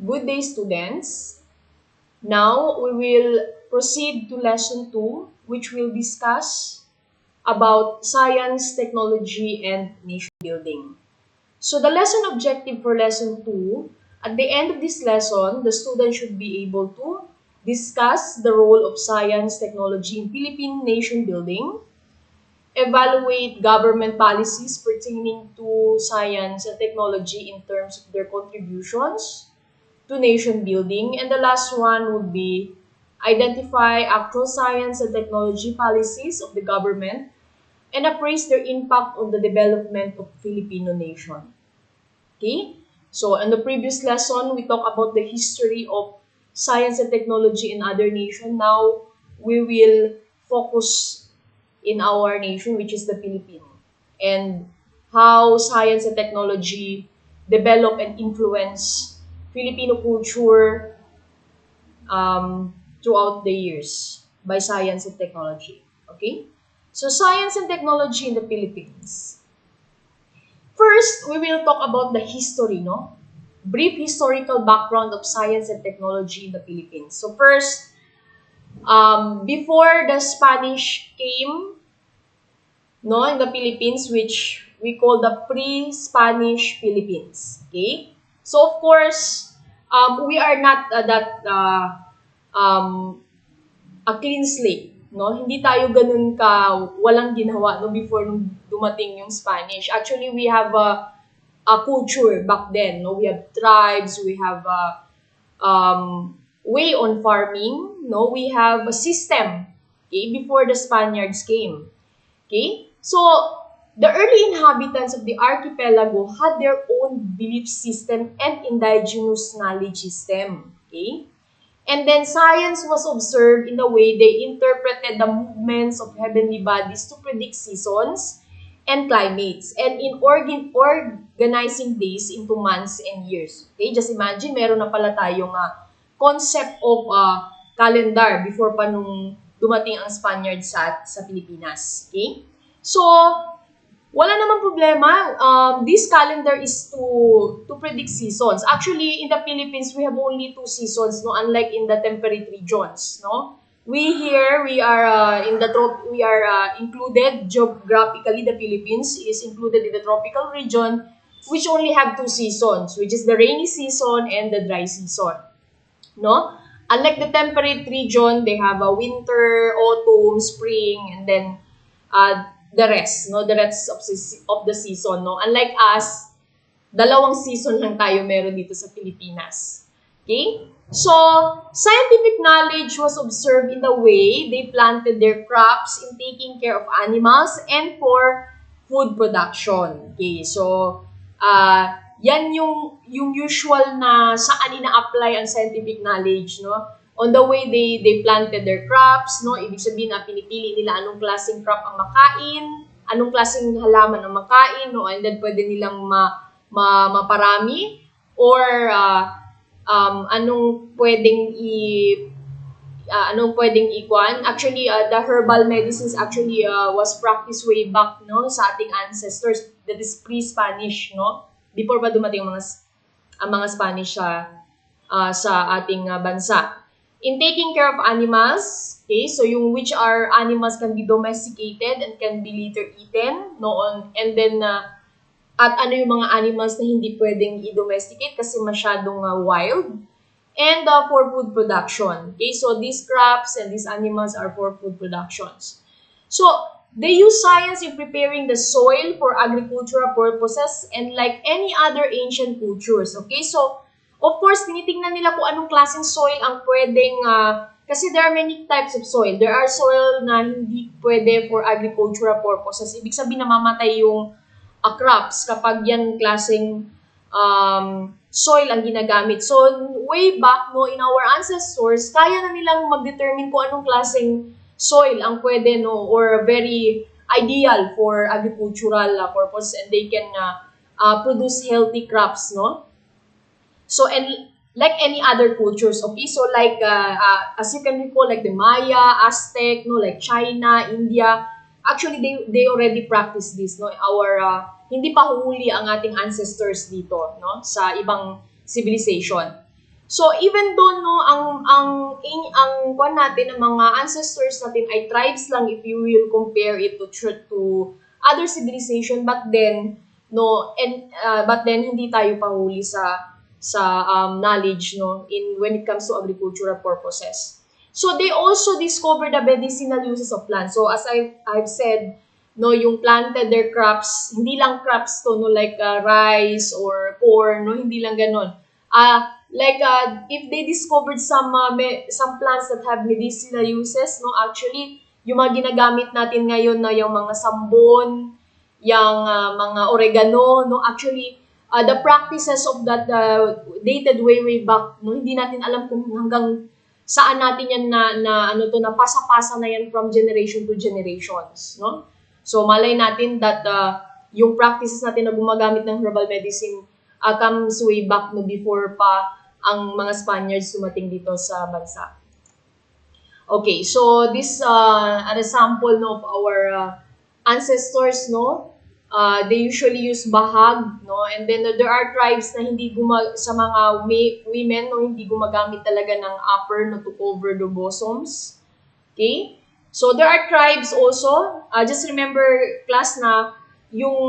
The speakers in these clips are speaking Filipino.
Good day, students. Now, we will proceed to Lesson 2, which will discuss about science, technology, and nation building. So, the lesson objective for Lesson 2, at the end of this lesson, the student should be able to discuss the role of science, technology in Philippine nation building, evaluate government policies pertaining to science and technology in terms of their contributions to nation building. And the last one would be identify actual science and technology policies of the government and appraise their impact on the development of Filipino nation. Okay? So, in the previous lesson, we talked about the history of science and technology in other nations. Now, we will focus in our nation, which is the Filipino, and how science and technology develop and influence Filipino culture throughout the years by science and technology. Okay? So, science and technology in the Philippines. First, we will talk about the history, no? Brief historical background of science and technology in the Philippines. So, first, before the Spanish came, no, in the Philippines, which we call the pre-Spanish Philippines. Okay? So, of course, we are not a clean slate. No? Hindi tayo ganun ka walang ginawa no, before nung dumating yung Spanish. Actually, we have a culture back then. No? We have tribes, we have way on farming. No? We have a system, okay, before the Spaniards came. Okay? So, the early inhabitants of the archipelago had their own belief system and indigenous knowledge system. Okay? And then, science was observed in the way they interpreted the movements of heavenly bodies to predict seasons and climates, and in organizing days into months and years. Okay? Just imagine, meron na pala tayong concept of calendar before pa nung dumating ang Spaniards sa Pilipinas. Okay? So, wala namang problema. This calendar is to predict seasons. Actually, in the Philippines, we have only 2 seasons, no? Unlike in the temperate regions, no? We are included geographically. The Philippines is included in the tropical region, which only have 2 seasons, which is the rainy season and the dry season, no? Unlike the temperate region, they have a winter, autumn, spring, and then the rest, no? The rest of the season, no? Unlike us, 2 season lang tayo meron dito sa Pilipinas. Okay? So, scientific knowledge was observed in the way they planted their crops, in taking care of animals, and for food production. Okay? So, yan yung usual na saan ina-apply ang scientific knowledge, no? On the way they planted their crops, no? Ibig sabihin na pinipili nila anong klaseng crop ang makain, anong klaseng halaman ang makain, no? And then pwede nilang maparami, or anong pwedeng ikuan. Actually, the herbal medicines actually was practiced way back, no, sa ating ancestors. That is pre-Spanish, no? Before pa dumating ang mga Spanish sa ating bansa. In taking care of animals, okay, so yung which are animals can be domesticated and can be later eaten, no, and then at ano yung mga animals na hindi pwedeng i-domesticate kasi masyadong wild, and for food production. Okay, so these crops and these animals are for food productions. So they use science in preparing the soil for agricultural purposes, and like any other ancient cultures. Okay, so of course, tinitingnan nila kung anong klaseng soil ang pwedeng, kasi there are many types of soil. There are soil na hindi pwede for agricultural purposes. Ibig sabihin namamatay yung crops kapag yan klaseng soil ang ginagamit. So, way back, no, in our ancestors, kaya na nilang mag-determine kung anong klaseng soil ang pwede, no, or very ideal for agricultural purpose, and they can produce healthy crops, no? So, and like any other cultures, okay? So, like, as you can recall, like the Maya, Aztec, no, like China, India, actually, they already practice this, no? Hindi pa huli ang ating ancestors dito, no? Sa ibang civilization. So even though no ang kwan natin, ang mga ancestors natin ay tribes lang if you will compare it to other civilization, but then hindi tayo pahuli sa knowledge no in when it comes to agricultural purposes. So they also discovered the medicinal uses of plants. So as I've said, no, yung planted their crops, hindi lang crops to no, like rice or corn, no, hindi lang ganon. If they discovered some plants that have medicinal uses, no, actually yung mga ginagamit natin ngayon na yung mga sambon, yung mga oregano, no, actually the practices of that dated way back, no, hindi natin alam kung hanggang saan natin yan na pasa-pasa na yan from generation to generations, no? So malay natin that yung practices natin na gumagamit ng herbal medicine comes way back no before pa ang mga Spaniards dumating dito sa bansa. Okay, so this an example no of our ancestors, no. They usually use bahag, no, and then there are tribes na sa mga women, no, hindi gumagamit talaga ng upper no to cover the bosoms. Okay? So there are tribes also. Just remember class na yung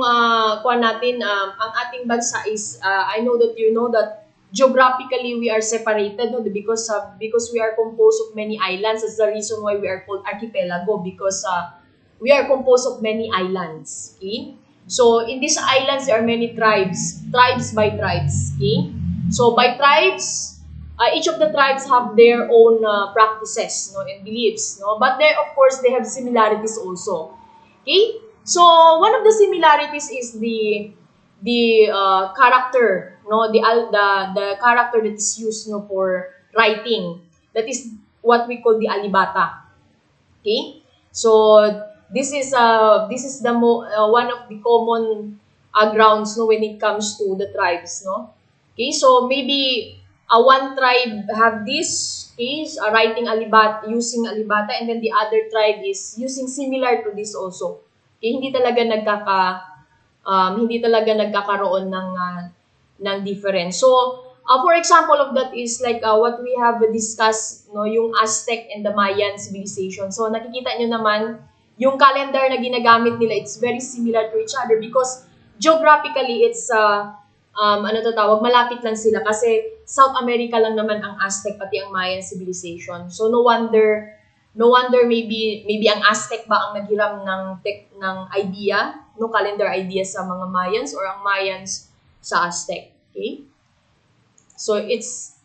kuan natin ang ating bansa is I know that you know that geographically we are separated no because we are composed of many islands. That's the reason why we are called archipelago, because we are composed of many islands. Okay? So in these islands there are many tribes by tribes. Okay? So by tribes, each of the tribes have their own practices, no, and beliefs, no. But there, of course, they have similarities also. Okay, so one of the similarities is the character, no, the character that is used, no, for writing. That is what we call the alibata. Okay, so this is one of the common grounds, no, when it comes to the tribes, no. Okay, so maybe one tribe have this is writing using alibata, and then the other tribe is using similar to this also. Okay, hindi talaga nagkakaroon ng difference. So for example of that is like what we have discussed, no, yung Aztec and the Mayan civilization. So nakikita nyo naman yung calendar na ginagamit nila, it's very similar to each other because geographically it's malapit lang sila kasi South America lang naman ang Aztec pati ang Mayan civilization. So no wonder maybe ang Aztec ba ang naghiram ng idea, no, calendar idea sa mga Mayans, or ang Mayans sa Aztec. Okay? So it's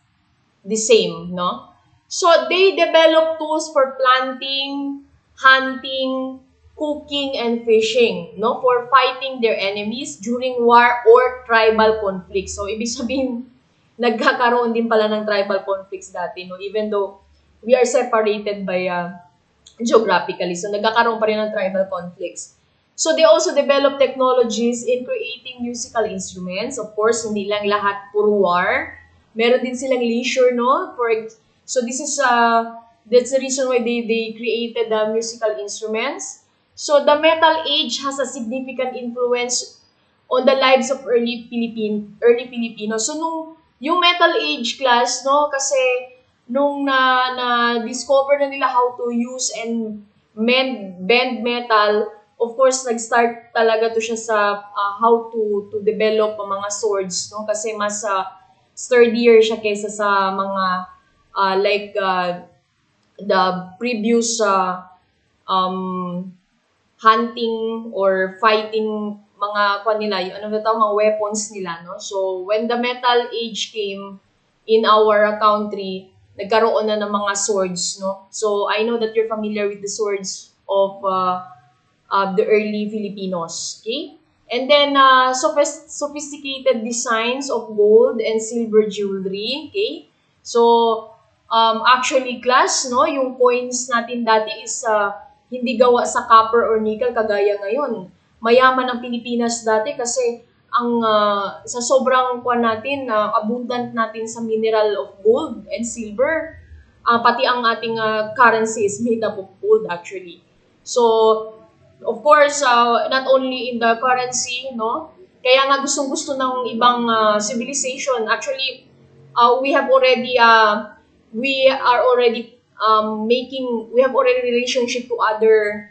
the same, no? So they develop tools for planting, hunting, cooking, and fishing, no, for fighting their enemies during war or tribal conflicts. So ibig sabihin, nagkakaroon din pala ng tribal conflicts dati, no, even though we are separated by geographically. So nagkakaroon pa rin ng tribal conflicts. So they also develop technologies in creating musical instruments. Of course, hindi lang lahat puro war. Meron din silang leisure, no? So this is that's the reason why they created the musical instruments. So the Metal Age has a significant influence on the lives of early Filipinos. So yung Metal Age class, no, kasi nung discover na nila how to use and bend metal, of course nag-start talaga to siya sa how to develop ang mga swords, no, kasi mas sturdier siya kaysa sa mga the previous hunting or fighting mga mga weapons nila, no. So when the Metal Age came in our country, nagkaroon na ng mga swords, no. So I know that you're familiar with the swords of the early Filipinos, okay? And then sophisticated designs of gold and silver jewelry, okay? So actually class, no, yung coins natin dati is hindi gawa sa copper or nickel kagaya ngayon. Mayaman ang Pilipinas dati kasi ang sa sobrang abundant natin sa mineral of gold and silver, pati ang ating currency is made up of gold actually. So of course, not only in the currency, no, kaya nga gustong-gusto ng ibang civilization. Actually, we have already we have already relationship to other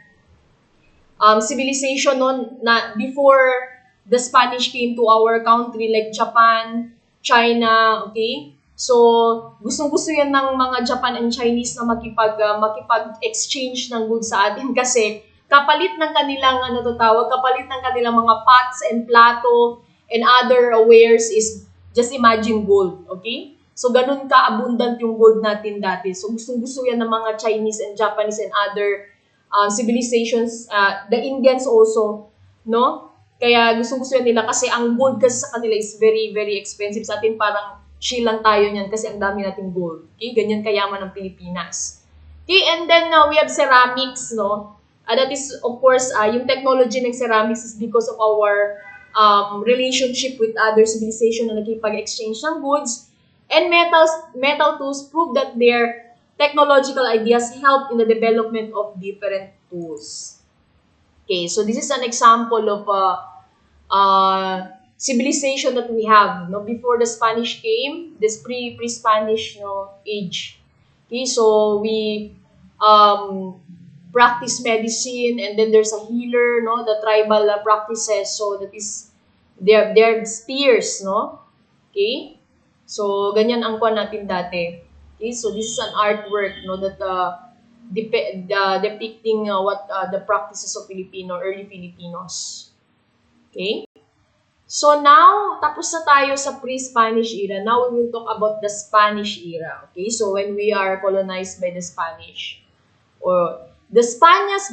civilization noon na before the Spanish came to our country, like Japan, China, okay? So, gustong-gusto yan ng mga Japan and Chinese na makipag-exchange ng goods sa atin kasi kapalit ng kanilang, kapalit ng kanilang mga pots and plato and other wares is just imagine gold, okay? So, ganun ka-abundant yung gold natin dati. So, gustong-gusto yan ng mga Chinese and Japanese and other civilizations, the Indians also, no? Kaya gustong-gusto yan nila kasi ang gold kasi sa kanila is very, very expensive. Sa atin parang chill lang tayo niyan kasi ang dami nating gold. Okay? Ganyan kayaman ng Pilipinas. Okay, and then we have ceramics, no? That is, of course, yung technology ng ceramics is because of our relationship with other civilization na nakipag-exchange ng goods. And metal tools prove that their technological ideas help in the development of different tools. Okay, so this is an example of civilization that we have, no, before the Spanish came, this pre-Spanish, age. Okay, so we practice medicine, and then there's a healer, no, the tribal practices. So that is they're spears, no. Okay, so ganyan ang kuha natin dati. Okay, so this is an artwork, no, that depicting what the practices of Filipino, early Filipinos. Okay. So now, tapos na tayo sa pre-Spanish era. Now we will talk about the Spanish era. Okay, so when we are colonized by the Spanish, or the Spaniards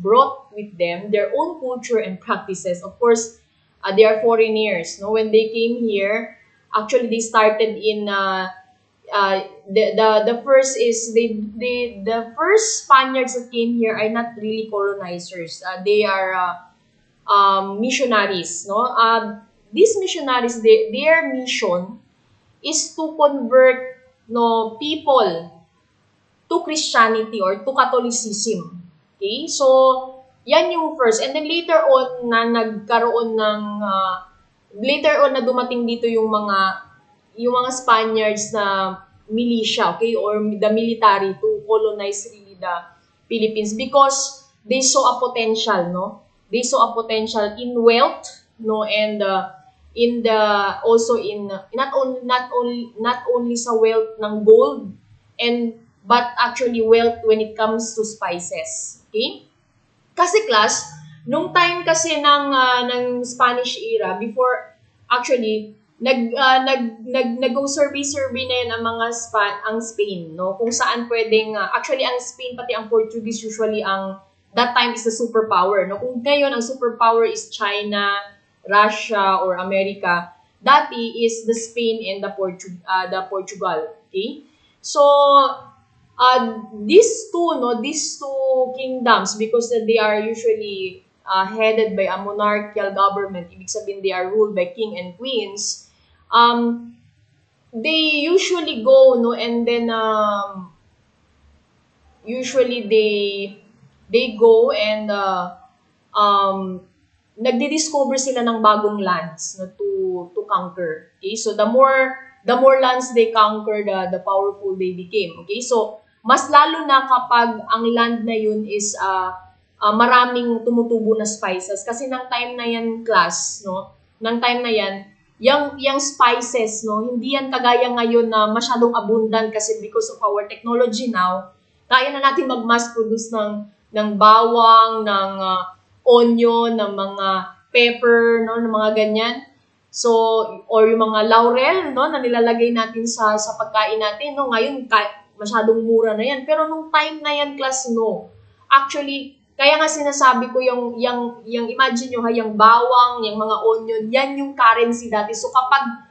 brought with them their own culture and practices. Of course, they are foreigners. No, when they came here, actually they started in the first is the first Spaniards that came here are not really colonizers. They are missionaries, no? These missionaries, their mission is to convert, no, people to Christianity or to Catholicism. Okay? So, yan yung first. And then later on na nagkaroon ng later on na dumating dito yung mga Spaniards na militia, okay, or the military to colonize really the Philippines because they saw a potential, no? They saw a potential in wealth, no, and in the also in not only sa wealth ng gold but actually wealth when it comes to spices. Okay? Kasi class, nung time kasi ng Spanish era before actually nag-go survey na yan ang Spain, no, kung saan pwedeng actually ang Spain pati ang Portuguese usually that time is a superpower, no? Kung ngayon ang superpower is China, Russia, or America, dati is the Spain and the Portugal. Okay? So these two kingdoms, because they are usually headed by a monarchical government, ibig sabihin they are ruled by king and queens, they usually go, no, and then usually they go and nagdi-discover sila ng bagong lands, no, to conquer. Okay? So the more lands they conquer, the powerful they became. Okay? So mas lalo na kapag ang land na yun is maraming tumutubo na spices kasi ng time na yan, class, no, ng time na yan, yung spices, no, hindi yan kagaya ngayon na masyadong abundant kasi because of our technology now, kaya na natin mag-mass produce ng bawang, ng onion, ng mga pepper, no, ng mga ganyan. So, or yung mga laurel, no, na nilalagay natin sa pagkain natin, no, ngayon masyadong mura na yan. Pero nung time na yan, class, no. Actually, kaya nga sinasabi ko yung imagine nyo ha, yung bawang, yung mga onion, yan yung currency dati. So, kapag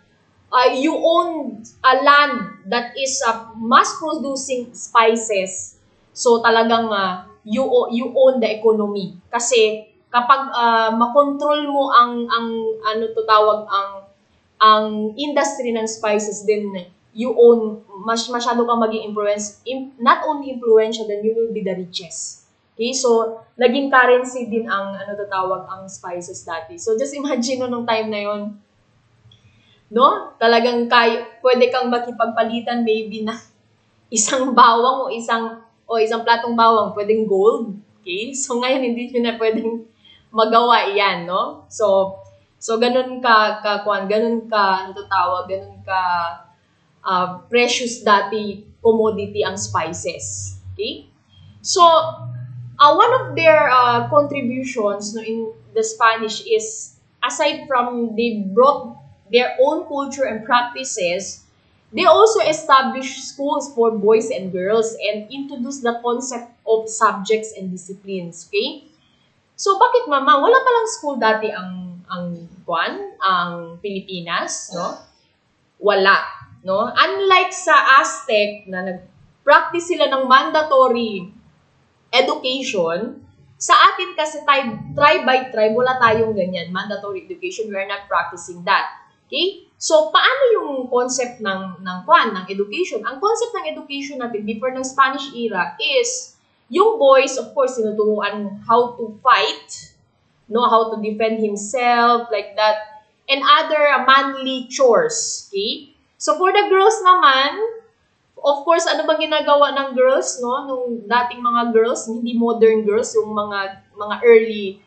you own a land that is mass producing spices, so talagang you own the economy. Kasi kapag makontrol mo ang industry ng spices, then you own, masyado kang maging not only influential, then you will be the richest. Okay, so naging currency din ang ang spices dati. So just imagine nung time na yon, no? Talagang pwede kang makipagpalitan maybe na isang bawang o isang platong bawang pwedeng gold. Okay? So ngayon hindi nyo na pwedeng magawa iyan, no? So ganun ganun ka ano to tawag, ganun ka precious dati commodity ang spices. Okay? So one of their contributions no in the Spanish is, aside from they brought their own culture and practices, they also established schools for boys and girls and introduced the concept of subjects and disciplines. Okay? So bakit mama, wala palang school dati ang Pilipinas, no? Wala, no? Unlike sa Aztec na nag-practice sila ng mandatory education, sa atin kasi tribe by tribe, wala tayong ganyan. Mandatory education, we are not practicing that. Okay? So, paano yung concept ng education? Ang concept ng education natin before ng Spanish era is, yung boys, of course, tinuturuan how to fight, no, how to defend himself, like that, and other manly chores. Okay? So, for the girls naman, of course, ano ba ginagawa ng girls, no? Nung dating mga girls, hindi modern girls, yung mga early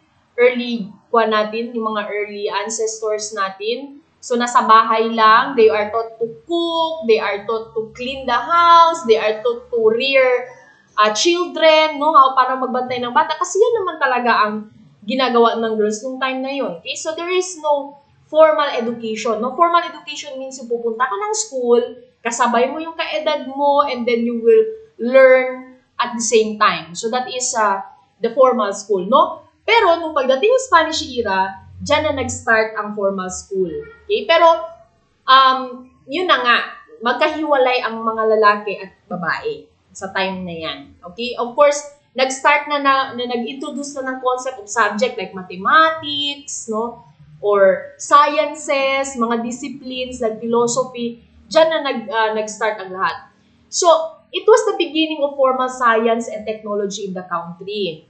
natin, yung mga early ancestors natin. So, nasa bahay lang, they are taught to cook, they are taught to clean the house, they are taught to rear children, no? Paano magbantay ng bata. Kasi yan naman talaga ang ginagawa ng girls nung time na yun. Okay? So, there is no formal education. No? Formal education means yung pupunta ka ng school, kasabay mo yung kaedad mo, and then you will learn at the same time. So, that is the formal school, no? Pero, nung pagdating ng Spanish era, dyan na nag-start ang formal school. Okay? Pero, yun na nga, magkahiwalay ang mga lalaki at babae sa time na yan. Okay? Of course, nag-start na nag-introduce na ng concept of subject like mathematics, no? Or sciences, mga disciplines like philosophy. Diyan na nag-start ang lahat. So, it was the beginning of formal science and technology in the country.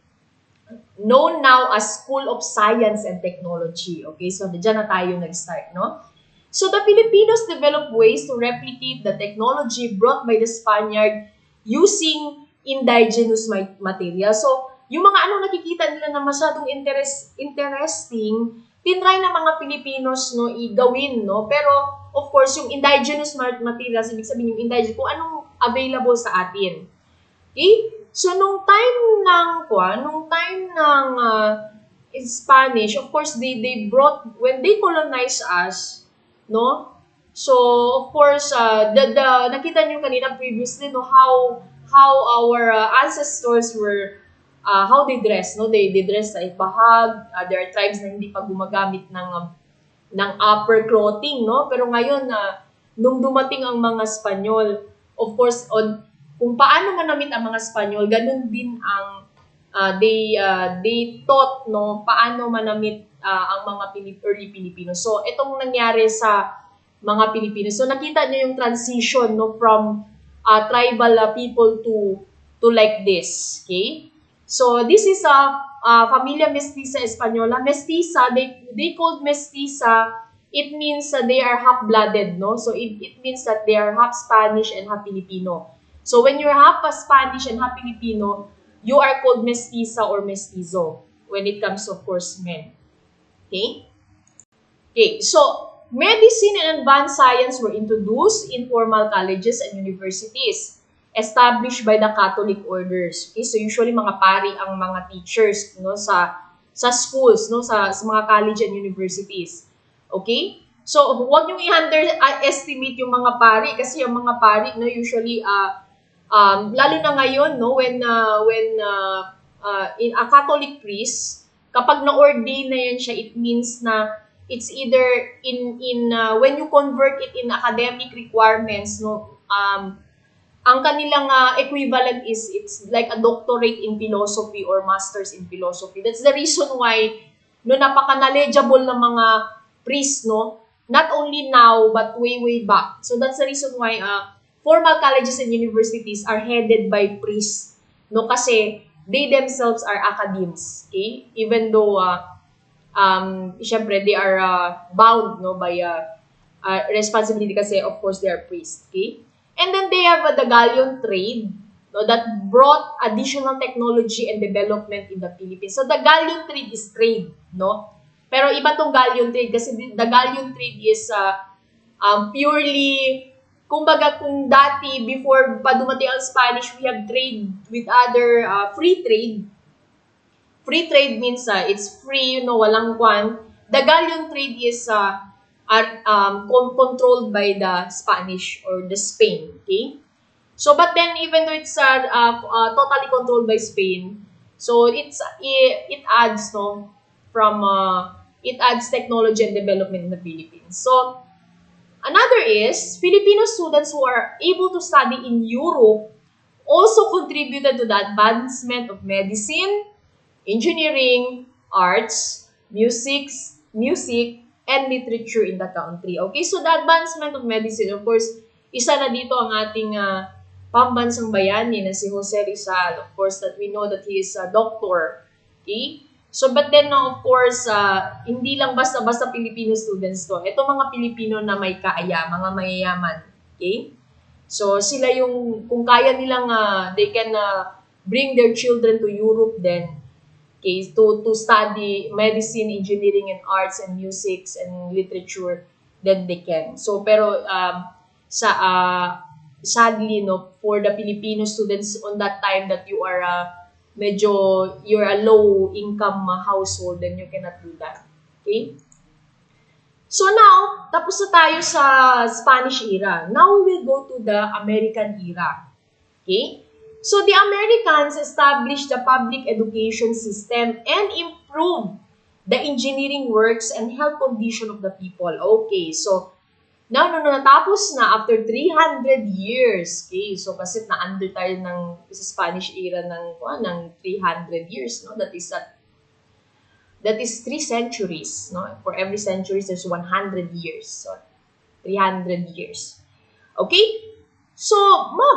Known now as School of Science and Technology. Okay, so diyan na tayo nag-start, no? So, the Filipinos developed ways to replicate the technology brought by the Spaniard using indigenous material. So, yung mga nakikita nila na masyadong interesting, tinry ng mga Pilipinos, no, igawin, no? Pero, of course, yung indigenous materials, ibig sabihin yung indigenous, kung anong available sa atin. Okay? So, nung time ng Spanish, of course, they brought, when they colonized us, no? So, of course, nakita niyo kanina previously, no, how our ancestors were, how they dress, no? They dress sa bahag. There are tribes na hindi pa gumagamit ng upper clothing, no? Pero ngayon, nung dumating ang mga Espanyol, of course, kung paano manamit ang mga Espanyol, ganun din ang they taught, no, paano manamit ang mga early Filipino. So, itong nangyari sa mga Pilipino. So, nakita niyo yung transition, no, from tribal people to like this. Okay? So, this is Familia Mestiza Española. Mestiza, they called Mestiza, it means they are half-blooded, no? So, it means that they are half Spanish and half Filipino. So, when you're half Spanish and half Filipino, you are called Mestiza or Mestizo when it comes, of course, men. Okay? Okay, so, medicine and advanced science were introduced in formal colleges and universities established by the Catholic orders. Okay, so usually mga pari ang mga teachers, no, sa schools, no, sa mga college and universities. Okay? So huwag niyo i-underestimate yung mga pari kasi yung mga pari, no, usually lalo na ngayon, no, when in a Catholic priest, kapag na-ordain na yan siya, it means na it's either when you convert it in academic requirements, no, ang kanilang equivalent is it's like a doctorate in philosophy or masters in philosophy. That's the reason why no napaka-knowledgeable ng mga priests, no, not only now but way back. So that's the reason why formal colleges and universities are headed by priests, no, kasi they themselves are academes. Okay? Even though syempre they are bound, no, by responsibility kasi of course they are priests, okay? And then they have the galleon trade, no, that brought additional technology and development in the Philippines. So the galleon trade is trade, no? Pero iba tong galleon trade kasi the galleon trade is purely, kumbaga kung dati before pa dumating ang Spanish, we have trade with other free trade. Free trade means it's free, you know, walang kwan. The galleon trade is controlled by the Spanish or the Spain, okay? So, but then even though it's totally controlled by Spain, so it adds, no, from it adds technology and development in the Philippines. So, another is Filipino students who are able to study in Europe also contributed to the advancement of medicine, engineering, arts, music, and literature in the country. Okay, so the advancement of medicine, of course, isa na dito ang ating pambansang bayani na si Jose Rizal. Of course, that we know that he is a doctor. Okay? So, but then, of course, hindi lang basta-basta Filipino students to. Ito mga Pilipino na may kaya, mga mayayaman. Okay? So, sila yung, kung kaya nilang, they can bring their children to Europe then, okay, to study medicine, engineering, and arts, and music, and literature, then they can. So, pero, sadly, no, for the Filipino students on that time that you are you're a low income household, then you cannot do that. Okay? So now, tapos na tayo sa Spanish era. Now we will go to the American era. Okay? So the Americans established the public education system and improved the engineering works and health condition of the people. Okay, so now, natapos na after 300 years. Okay, so kasi na-under tayo sa Spanish era ng 300 years, no? That is 3 centuries, no? For every century there's 100 years. So 300 years. Okay? So,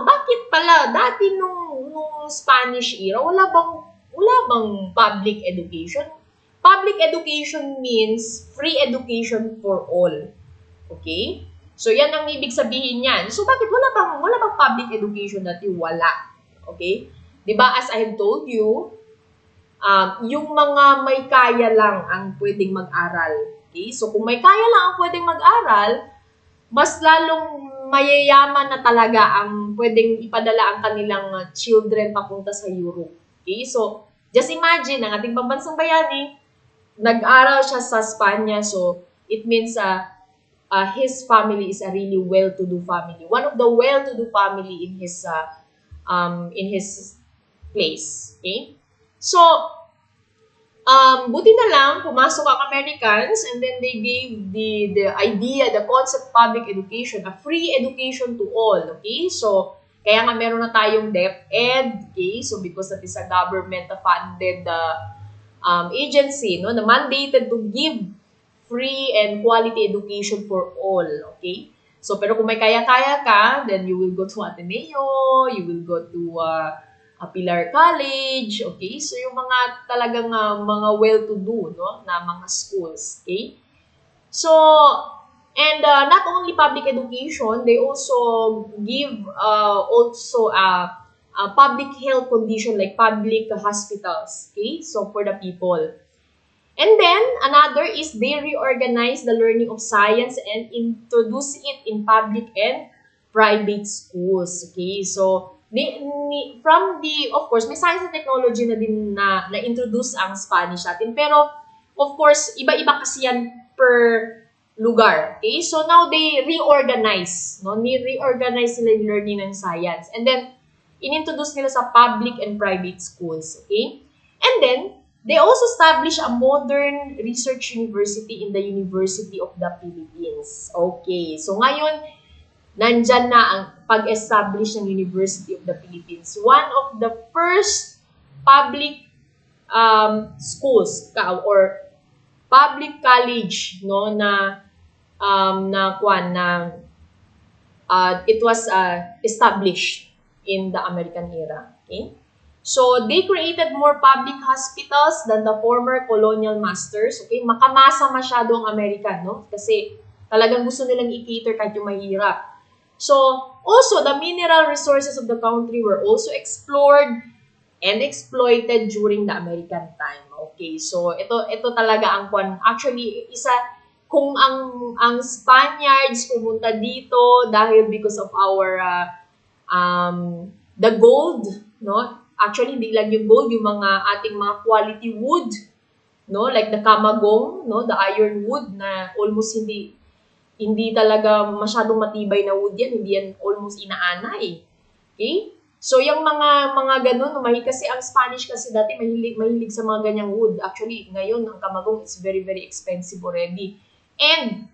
bakit pala dati nung Spanish era wala bang public education? Public education means free education for all. Okay? So, yan ang ibig sabihin niyan. So, bakit wala bang public education dati? Wala. Okay? Diba, as I have told you, yung mga may kaya lang ang pwedeng mag-aral. Okay? So, kung may kaya lang ang pwedeng mag-aral, mas lalong mayayaman na talaga ang pwedeng ipadala ang kanilang children papunta sa Europe. Okay? So, just imagine, ang ating pambansang bayani, nag-aral siya sa Spanya. So, it means, his family is a really well-to-do family. One of the well-to-do family in his place. Okay? So, buti na lang, pumasok ang Americans and then they gave the idea, the concept public education, a free education to all. Okay? So, kaya nga meron na tayong DepEd. Okay? So, because that is a government-funded agency, no, na mandated to give free and quality education for all, okay? So, pero kung may kaya-kaya ka, then you will go to Ateneo, you will go to Pilar College, okay? So, yung mga talagang mga well-to-do, no, na mga schools, okay? So, and not only public education, they also give public health condition like public hospitals, okay? So, for the people. And then, another is they reorganize the learning of science and introduce it in public and private schools. Okay? So, of course, may science and technology na din na introduce ang Spanish natin. Pero, of course, iba-iba kasi yan per lugar. Okay? So, now they reorganize. No? Reorganize nila yung learning ng science. And then, inintroduce nila sa public and private schools. Okay? And then, they also established a modern research university in the University of the Philippines. Okay, so ngayon, nandyan na ang pag-establish ng University of the Philippines. One of the first public schools or public college, no, it was established in the American era. Okay? So, they created more public hospitals than the former colonial masters. Okay? Makamasa masyado ang American, no? Kasi Talagang gusto nilang i-cater kahit yung mahirap. So, also, the mineral resources of the country were also explored and exploited during the American time. Okay, so ito talaga ang actually isa kung ang Spaniards pumunta dito dahil because of our the gold, no? Actually hindi lang yung gold, yung mga ating mga quality wood, no? Like the kamagong, no? The iron wood na almost hindi talaga masyadong matibay na wood yan, hindi yan almost inaanay. Okay? So, yung mga ganun, kasi ang Spanish kasi dati mahilig sa mga ganyang wood. Actually, ngayon, ang kamagong is very, very expensive already. And,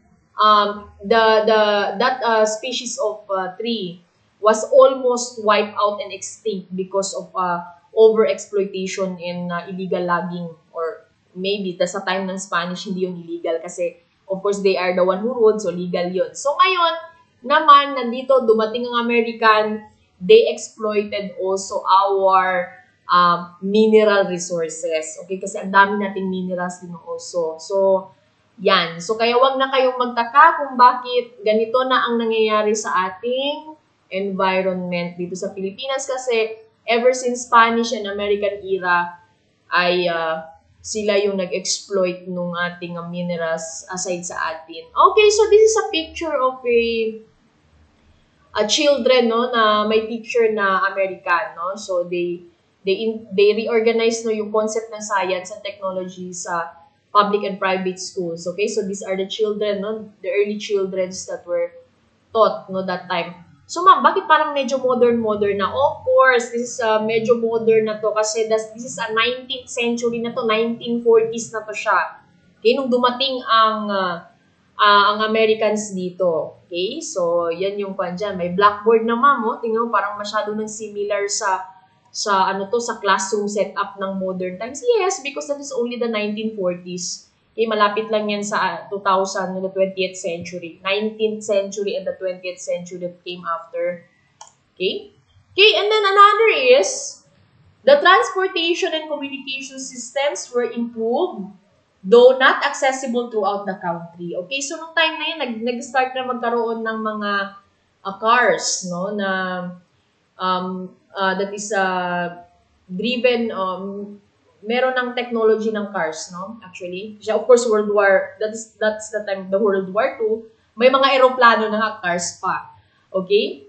that species of tree was almost wiped out and extinct because of overexploitation and illegal logging. Or maybe, sa time ng Spanish, hindi yung illegal kasi, of course, they are the one who ruled, so legal yun. So, ngayon, naman, nandito, dumating ang American, they exploited also our mineral resources. Okay? Kasi ang dami nating minerals din also. So, yan. So, kaya wag na kayong magtaka kung bakit ganito na ang nangyayari sa ating environment dito sa Pilipinas kasi ever since Spanish and American era ay sila yung nag-exploit nung ating minerals aside sa atin. Okay, so this is a picture of a children, no, na may teacher na American, no? So they reorganized, no, yung concept ng science and technology sa public and private schools. Okay, so these are the children, no, the early childrens that were taught, no, that time. So ma'am, bakit parang medyo modern na? Of course, this is medyo modern na to kasi this is a 19th century na to, 1940s na to siya. Okay, nung dumating ang Americans dito. Okay? So, yan yung kwan dyan. May blackboard na ma'am, oh. Tingnan mo, parang masyado nang similar sa classroom setup ng modern times. Yes, because that is only the 1940s. Okay, malapit lang yan sa 2000, the 20th century. 19th century and the 20th century that came after. Okay? Okay, and then another is, the transportation and communication systems were improved, though not accessible throughout the country. Okay, so nung time na yun, nag-start na magkaroon ng mga cars, no, na that is driven, meron ng technology ng cars, no, actually. Of course, that's the time, the World War II, may mga eroplano na cars pa. Okay?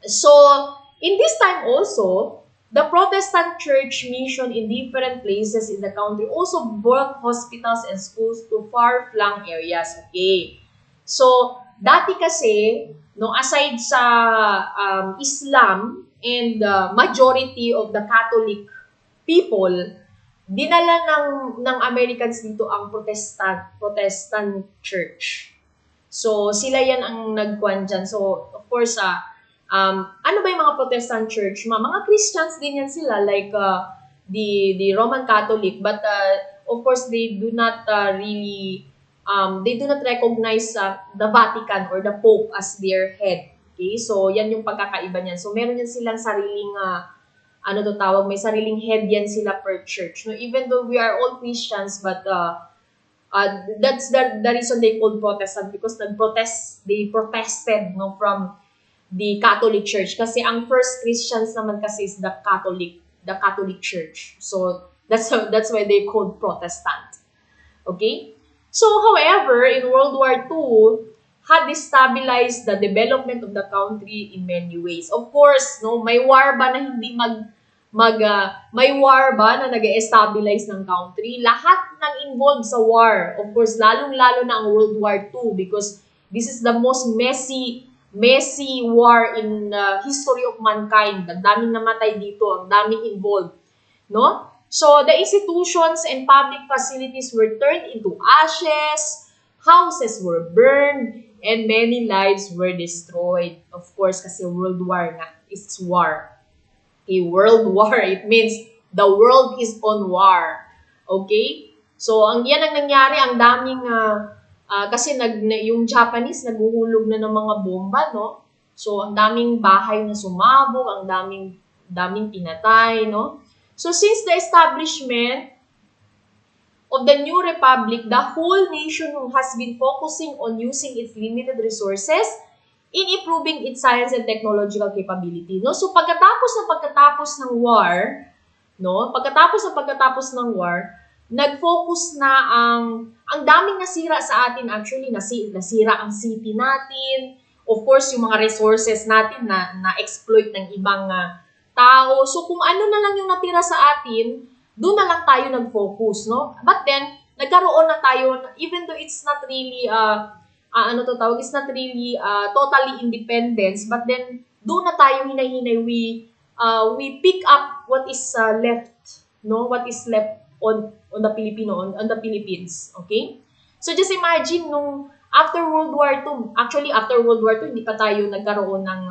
So, in this time also, the Protestant church mission in different places in the country also brought hospitals and schools to far-flung areas. Okay. So, dati kasi, no, aside sa Islam and the majority of the Catholic people, dinala ng Americans dito ang Protestant church. So, sila yan ang nagkuhan dyan. So, of course, ano ba yung mga Protestant church? Mga Christians din yan sila, like the Roman Catholic, but of course they do not they do not recognize the Vatican or the Pope as their head. Okay, so yan yung pagkakaiba niyan. So meron yan silang sariling may sariling head yan sila per church. No, even though we are all Christians, but that's the reason they called Protestant because they protested, no, from the Catholic Church. Kasi ang first Christians naman kasi is the Catholic Church. So, that's why they called Protestant. Okay? So, however, in World War II, had destabilized the development of the country in many ways. Of course, no, may war ba na hindi may war ba na nag-stabilize ng country? Lahat ng involved sa war. Of course, lalong-lalo na ang World War II because this is the most messy war in the history of mankind. Ang daming namatay dito, ang daming involved, no? So, the institutions and public facilities were turned into ashes, houses were burned, and many lives were destroyed. Of course, kasi World War nga, it's war. A World War, it means the world is on war. Okay? So, yan ang nangyari, ang daming kasi yung Japanese naghuhulog na ng mga bomba, no? So, ang daming bahay na sumabog, ang daming pinatay, no? So, since the establishment of the new republic, the whole nation has been focusing on using its limited resources in improving its science and technological capability. No? So pagkatapos ng war, no? Pagkatapos ng war, nag-focus na ang daming nasira sa atin actually, nasira ang city natin. Of course, yung mga resources natin na-exploit ng ibang tao. So kung ano na lang yung natira sa atin, doon na lang tayo nag-focus, no? But then, nagkaroon na tayo, even though it's not really, it's not really totally independence, but then, doon na tayo hinay-hinay, we pick up what is left, no? What is left on the Philippines, okay? So, just imagine, nung after World War II, actually, after World War II, hindi pa tayo nagkaroon ng,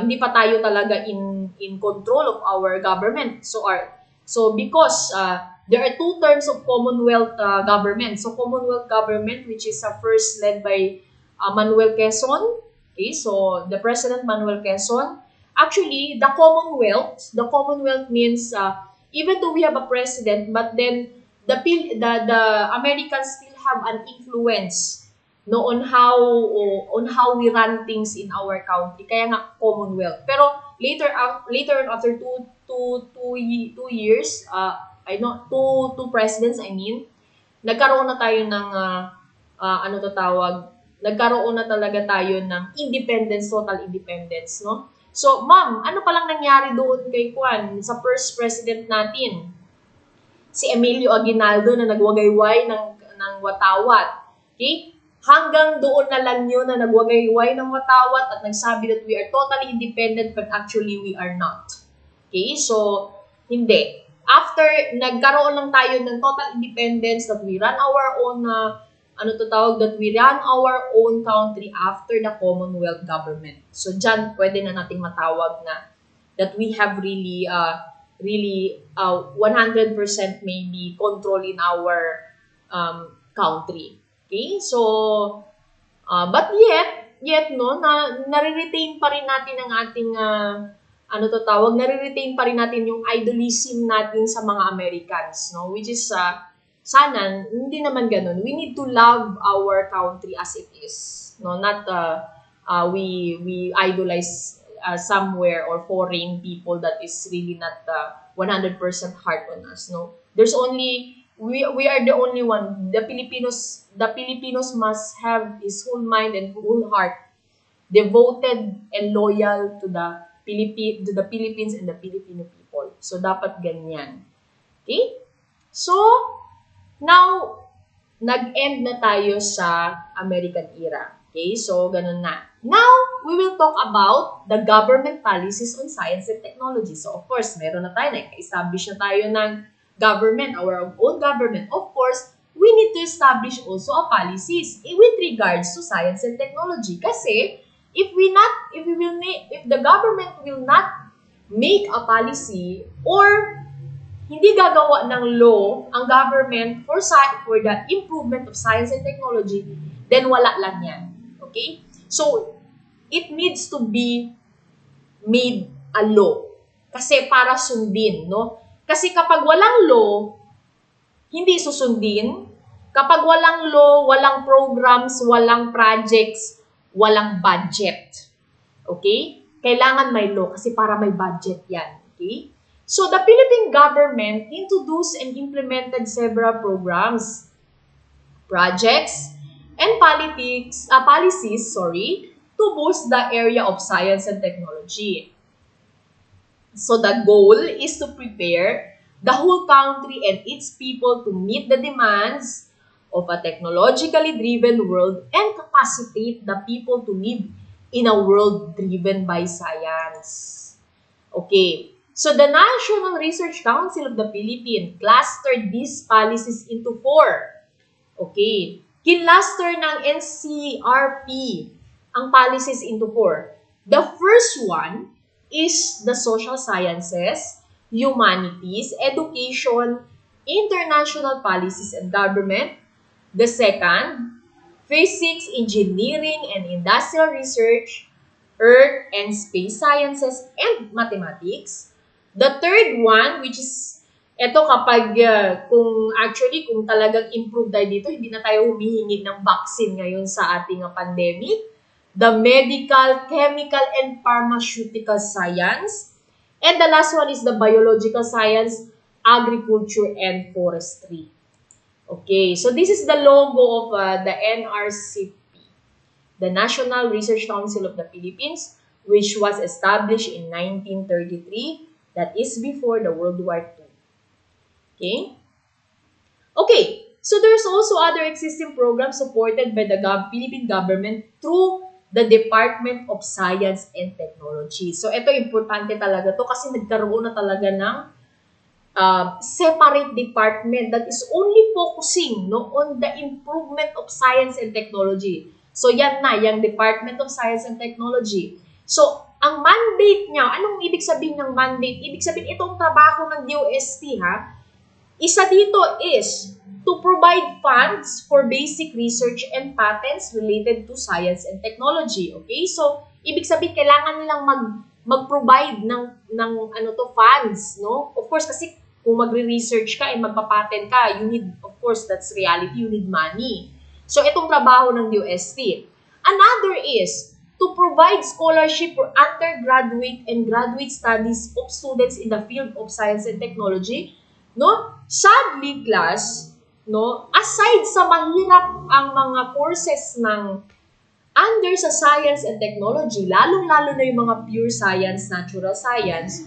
hindi pa tayo talaga in control of our government. So because there are two terms of Commonwealth government. So Commonwealth government, which is first led by Manuel Quezon. Okay, so the President Manuel Quezon. Actually, the Commonwealth means even though we have a president, but then the Americans still have an influence, no, on how we run things in our country. Kaya nga Commonwealth. Pero later on after two years, two presidents, nagkaroon na tayo ng nagkaroon na talaga tayo ng independence, total independence, no? So, ma'am, ano palang nangyari doon kay Juan sa first president natin? Si Emilio Aguinaldo na nagwagayway ng watawat. Okay? Hanggang doon na lang yun na nagwagayway ng watawat at nagsabi that we are totally independent but actually we are not. Okay? So, hindi. After nagkaroon lang tayo ng total independence that we run our own, that we run our own country after the Commonwealth government. So, dyan pwede na nating matawag na that we have really 100% maybe control in our country. Okay? So, but yet, no, nare-retain pa rin natin ang ating, nare-retain pa rin natin yung idolism natin sa mga Americans, no? Which is, sana, hindi naman ganun. We need to love our country as it is, no? Not, we idolize somewhere or foreign people that is really not 100% hard on us, no? There's only, we are the only one. The Filipinos must have his whole mind and whole heart devoted and loyal to the Philippines and the Filipino people. So, dapat ganyan. Okay? So, now, nag-end na tayo sa American era. Okay? So, ganun na. Now, we will talk about the government policies on science and technology. So, of course, meron na tayo. Establish na tayo ng government, our own government. Of course, we need to establish also a policies with regards to science and technology. Kasi, if the government will not make a policy or hindi gagawa ng law ang government for the improvement of science and technology, then wala lang yan. Okay? So, it needs to be made a law. Kasi para sundin, no? Kasi kapag walang law, hindi susundin. Kapag walang law, walang programs, walang projects, walang budget. Okay? Kailangan may law kasi para may budget yan. Okay? So, the Philippine government introduced and implemented several programs, projects, and policies, to boost the area of science and technology. So, the goal is to prepare the whole country and its people to meet the demands of a technologically driven world and capacitate the people to live in a world driven by science. Okay. So, the National Research Council of the Philippines clustered these policies into 4. Okay. Kinluster ng NCRP ang policies into 4. The first one is the social sciences, humanities, education, international policies and government. The second, physics, engineering, and industrial research, earth and space sciences, and mathematics. The third one, which is Ito kapag, kung talagang improve tayo dito, hindi na tayo humihingi ng vaccine ngayon sa ating pandemic. The medical, chemical, and pharmaceutical science. And the last one is the biological science, agriculture, and forestry. Okay, so this is the logo of the NRCP, the National Research Council of the Philippines, which was established in 1933. That is before the World War II. Okay? Okay, so there's also other existing programs supported by the Philippine government through the Department of Science and Technology. So ito importante talaga to kasi nagkaroon na talaga ng separate department that is only focusing on the improvement of science and technology. So yan na, yung Department of Science and Technology. So ang mandate niya, anong ibig sabihin ng mandate? Ibig sabihin itong trabaho ng DOST ha, isa dito is to provide funds for basic research and patents related to science and technology. Okay? So ibig sabihin kailangan nilang mag-provide ng funds, no? Of course kasi kung magre-research ka and magpapatent ka, you need, of course, that's reality, you need money. So, itong trabaho ng DOST. Another is to provide scholarship for undergraduate and graduate studies of students in the field of science and technology. No? Sadly, class, no, aside sa mahirap ang mga courses ng under sa science and technology, lalong-lalo na yung mga pure science, natural science,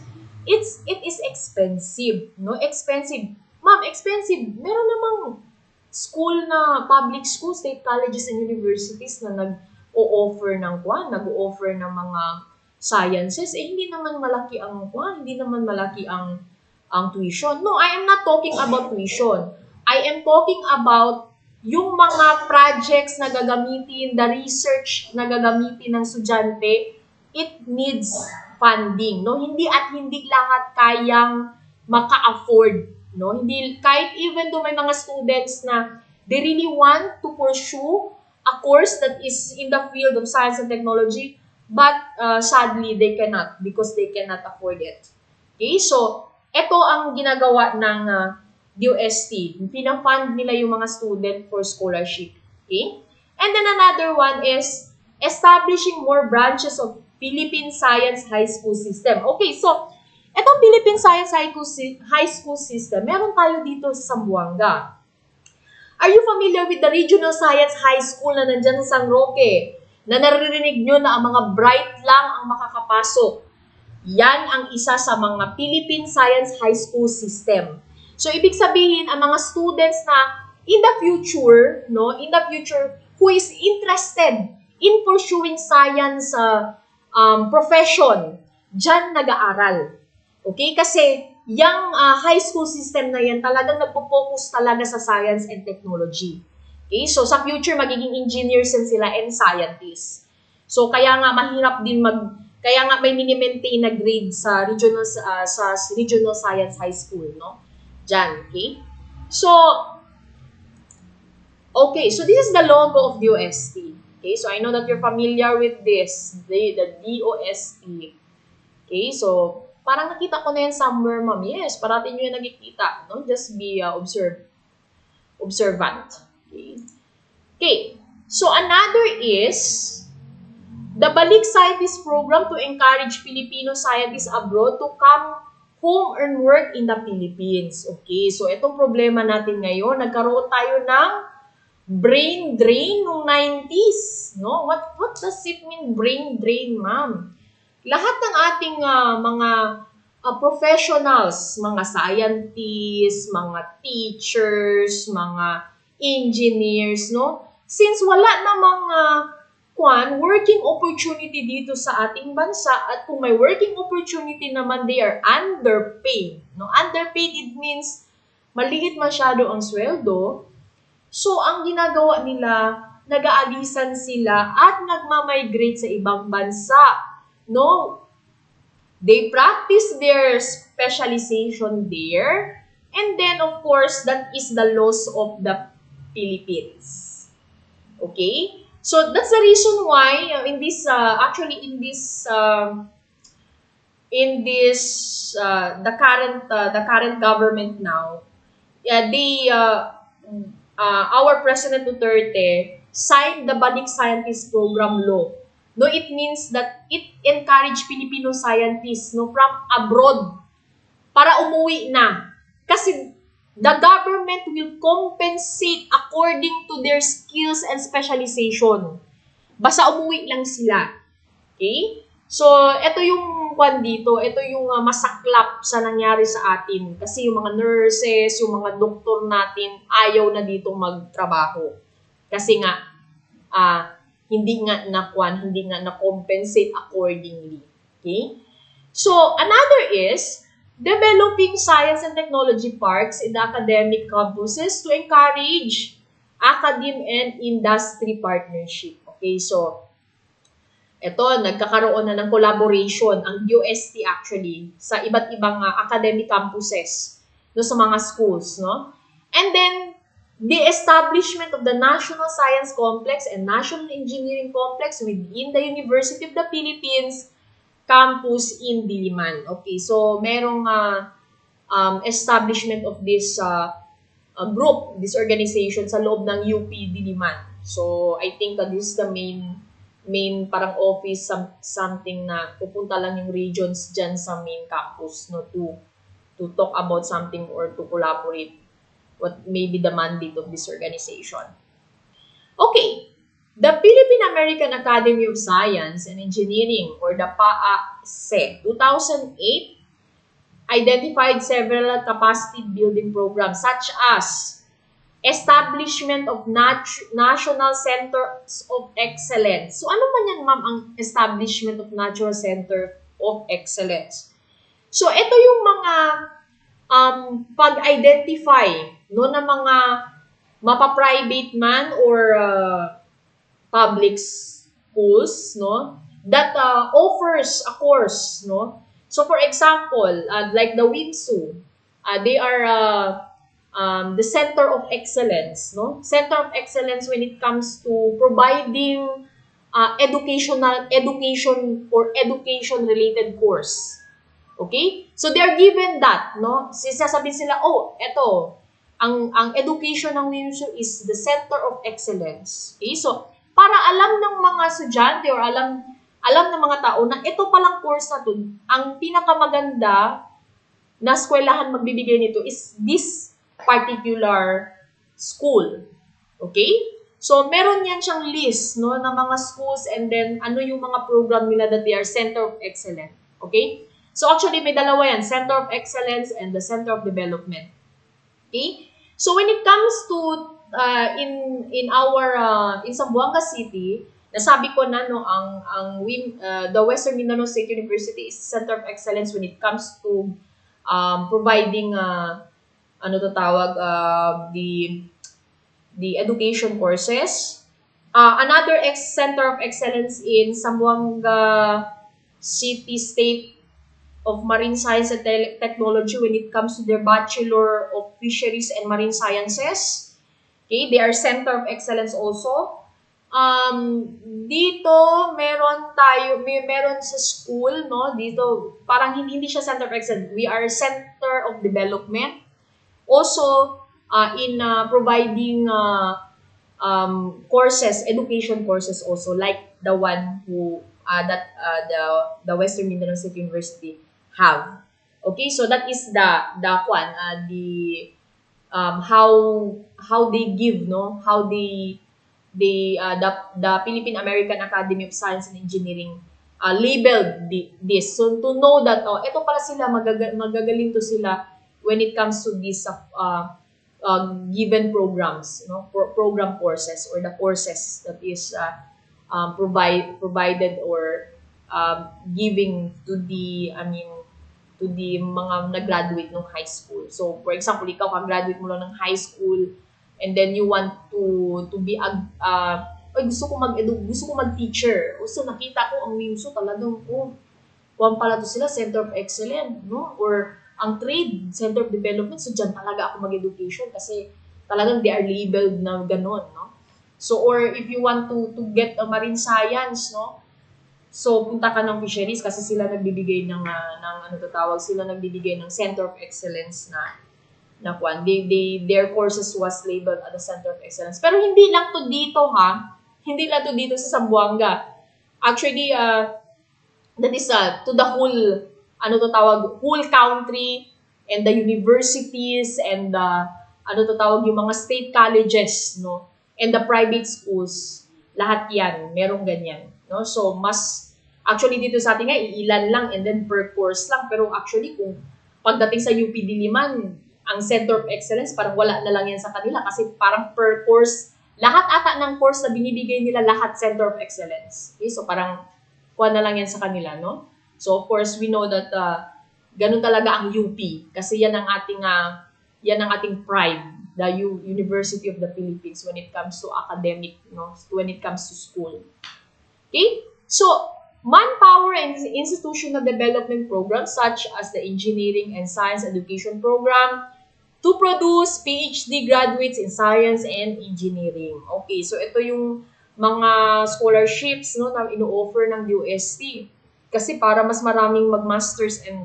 it is expensive, no? Expensive. Ma'am, expensive. Meron namang school na, public school, state colleges and universities na nag-o-offer ng mga sciences. Hindi naman malaki ang tuition. No, I am not talking about tuition. I am talking about yung mga projects na gagamitin, the research na gagamitin ng estudyante, it needs funding, no? Hindi lahat kayang maka-afford, no? Hindi, kahit even though may mga students na they really want to pursue a course that is in the field of science and technology, but sadly they cannot because they cannot afford it. Okay, so ito ang ginagawa ng DOST. Pina-fund nila yung mga student for scholarship. Okay? And then another one is establishing more branches of Philippine Science High School System. Okay, so itong Philippine Science High School System, meron tayo dito sa Zamboanga. Are you familiar with the Regional Science High School na nandyan sa San Roque? Na naririnig nyo na ang mga bright lang ang makakapasok. Yan ang isa sa mga Philippine Science High School System. So, ibig sabihin, ang mga students na in the future, who is interested in pursuing science profession, dyan nag-aaral. Okay? Kasi, yung high school system na yan, talagang nagpo-focus talaga sa science and technology. Okay? So, sa future, magiging engineers din sila and scientists. So, kaya nga mahirap din kaya nga may mini-maintain na grade sa regional science high school, no? Diyan, okay? So this is the logo of DOST. Okay, so I know that you're familiar with this, the DOST. Okay, so parang nakita ko na yan somewhere, ma'am. Yes, parating nyo yung nakikita, no? Just be observant. Okay. Okay, so another is the Balik Scientist Program to encourage Filipino scientists abroad to come home and work in the Philippines. Okay, so itong problema natin ngayon, nagkaroon tayo ng brain drain noong 90s. No? What does it mean, brain drain, ma'am? Lahat ng ating mga professionals, mga scientists, mga teachers, mga engineers, no? Since wala namang working opportunity dito sa ating bansa at kung may working opportunity naman, they are underpaid. No? Underpaid, it means maliit masyado ang sweldo. So, ang ginagawa nila, nag-aalisan sila at nagmamigrate sa ibang bansa. No? They practice their specialization there. And then, of course, that is the loss of the Philippines. Okay? So, that's the reason why in this in this the current government now, our President Duterte signed the Balik Scientist Program law. No, it means that it encouraged Filipino scientists no from abroad para umuwi na. Kasi the government will compensate according to their skills and specialization. Basta umuwi lang sila. Okay? So, ito yung kwan dito, ito yung masaklap sa nangyari sa atin. Kasi yung mga nurses, yung mga doktor natin, ayaw na dito magtrabaho. Kasi nga, hindi nga na-compensate accordingly. Okay? So, another is, developing science and technology parks in the academic campuses to encourage academe and industry partnership. Okay, so, ito, nagkakaroon na ng collaboration ang UST actually sa iba't ibang academic campuses no, sa mga schools. No? And then, the establishment of the National Science Complex and National Engineering Complex within the University of the Philippines campus in Diliman. Okay, so merong establishment of this group, this organization sa loob ng UP Diliman. So, I think this is the main parang office, something na pupunta lang yung regions dyan sa main campus no, to talk about something or to collaborate what may be the mandate of this organization. Okay, the Philippine American Academy of Science and Engineering or the PAASE 2008 identified several capacity building programs such as establishment of National Centers of Excellence. So, ano man yan, ma'am, ang establishment of National Center of Excellence? So, ito yung mga pag-identify no, na mga mapa-private man or public schools no, that offers a course. No? So, for example, like the WIMSU, they are the Center of Excellence, no? Center of Excellence when it comes to providing education or education-related course. Okay? So, they are given that, no? Sasabihin sila, oh, eto, ang education ng WIMSU is the Center of Excellence. Okay? So, para alam ng mga estudyante or alam ng mga tao na ito palang course na to, ang pinakamaganda na eskwelahan magbibigay nito is this particular school. Okay? So, meron yan siyang list no, ng mga schools and then ano yung mga program nila that they are Center of Excellence. Okay? So, actually, may dalawa yan. Center of Excellence and the Center of Development. Okay? So, when it comes to in Zamboanga City, nasabi ko na no, the Western Mindanao State University is Center of Excellence when it comes to providing the education courses. Another Center of Excellence in Zamboanga City State of Marine Science and Technology when it comes to their Bachelor of Fisheries and Marine Sciences. Okay, they are Center of Excellence also. Dito meron sa school no, dito parang hindi siya Center of Excellence. We are Center of Development. Also, in providing courses, education courses also, like the one that the Western Mindanao State University have. Okay, so that is the how they give, no? How the Philippine American Academy of Science and Engineering labeled this. So, to know that, ito pala sila, magagaling to sila when it comes to these given programs, no, program courses or the courses that is provided or giving to the mga nag-graduate ng high school. So, for example, ikaw ka-graduate mo lang ng high school and then you want to be gusto ko mag-teacher. So, nakita ko ang WIMSU talagang pala to sila, Center of Excellence, no? Or ang trade, Center of Development, so dyan talaga ako mag-education kasi talagang they are labeled na ganon, no? So, or if you want to get a marine science, no? So, punta ka ng fisheries kasi sila nagbibigay ng ano to tawag, sila nagbibigay ng Center of Excellence na kwan. Their courses was labeled at the Center of Excellence. Pero hindi lang to dito ha. Hindi lang to dito sa Zamboanga. Actually, that is to the whole, ano to tawag, whole country and the universities and the, ano to tawag, yung mga state colleges, no? And the private schools. Lahat yan, merong ganyan. No? So, actually dito sa atin nga, iilan lang and then per course lang. Pero actually, kung pagdating sa UP Diliman, ang Center of Excellence, parang wala na lang yan sa kanila kasi parang per course, lahat ata ng course na binibigay nila, lahat Center of Excellence. Okay? So, parang kuha na lang yan sa kanila, no? So, of course, we know that ganun talaga ang UP kasi yan ang ating pride, the University of the Philippines when it comes to academic, no? When it comes to school. Okay? So, manpower and institutional development programs such as the Engineering and Science Education Program to produce PhD graduates in Science and Engineering. Okay, so ito yung mga scholarships, no, na ino-offer ng UST. Kasi para mas maraming mag-masters and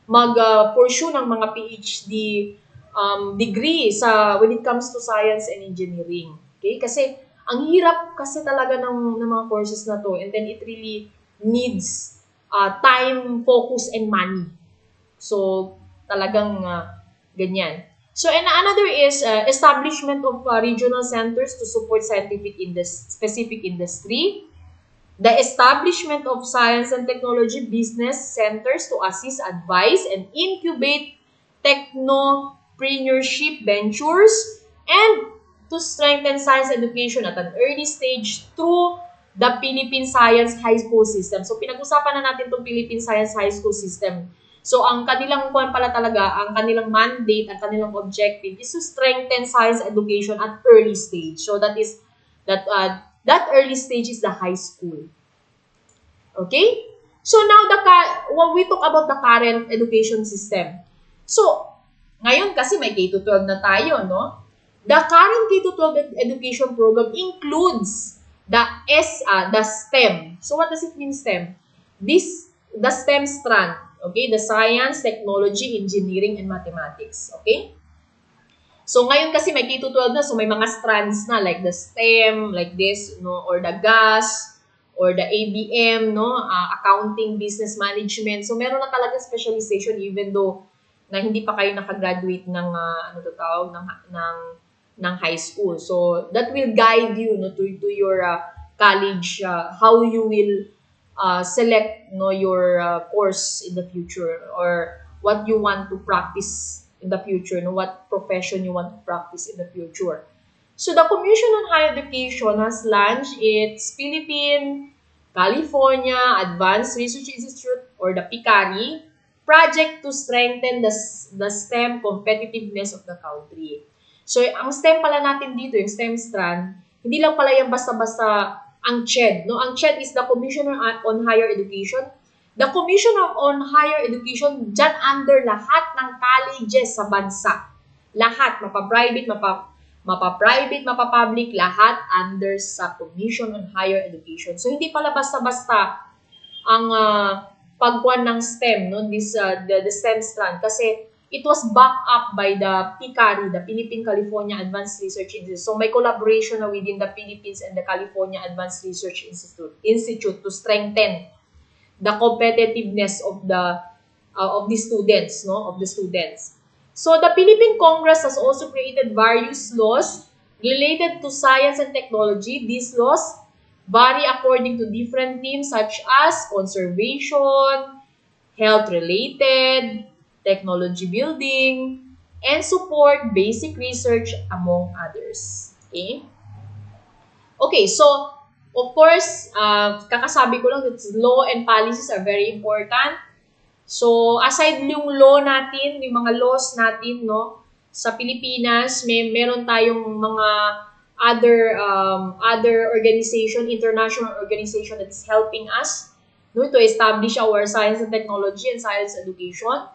mag-pursue ng mga PhD degree when it comes to Science and Engineering. Okay? Kasi ang hirap kasi talaga ng mga courses na to, and then it really needs time, focus, and money. So, talagang ganyan. So, and another is establishment of regional centers to support specific industry. The establishment of science and technology business centers to assist, advise, and incubate technopreneurship ventures, and to strengthen science education at an early stage through the Philippine Science High School System. So, pinag-usapan na natin itong Philippine Science High School System. So, ang kanilang ang kanilang mandate, ang kanilang objective is to strengthen science education at early stage. So, that early stage is the high school. Okay? So, now, when we talk about the current education system. So, ngayon kasi may K-12 na tayo, no? The current K-12 education program includes the STEM. So, what does it mean, STEM? The STEM strand. Okay? The Science, Technology, Engineering, and Mathematics. Okay? So, ngayon kasi may K-12 na, so may mga strands na, like the STEM, like this, no? Or the GAS, or the ABM, no? Accounting, Business Management. So, meron na talaga specialization even though na hindi pa kayo nakagraduate ng, ng high school. So, that will guide you, no, to your college, how you will select, no, your course in the future or what you want to practice in the future, no, what profession you want to practice in the future. So, the Commission on Higher Education has launched its Philippine California Advanced Research Institute or the PICARI project to strengthen the STEM competitiveness of the country. So, ang STEM pala natin dito, yung STEM strand, hindi lang pala yung basta-basta ang CHED. No? Ang CHED is the Commission on Higher Education. The Commission on Higher Education, dyan under lahat ng colleges sa bansa. Lahat, mapa-private, mapa-public, lahat under sa Commission on Higher Education. So, hindi pala basta-basta ang pagkuhan ng STEM, no? The STEM strand. Kasi, it was backed up by the PICARI, the Philippine California Advanced Research Institute. So, may collaboration na within the Philippines and the California Advanced Research Institute to strengthen the competitiveness of the students, no? Of the students. So, the Philippine Congress has also created various laws related to science and technology. These laws vary according to different themes such as conservation, health-related, technology building, and support basic research, among others. Okay? Okay, so, of course, kakasabi ko lang that law and policies are very important. So, aside yung law natin, yung mga laws natin, no, sa Pilipinas, meron tayong mga other organization, international organization that is helping us, no, to establish our science and technology and science education.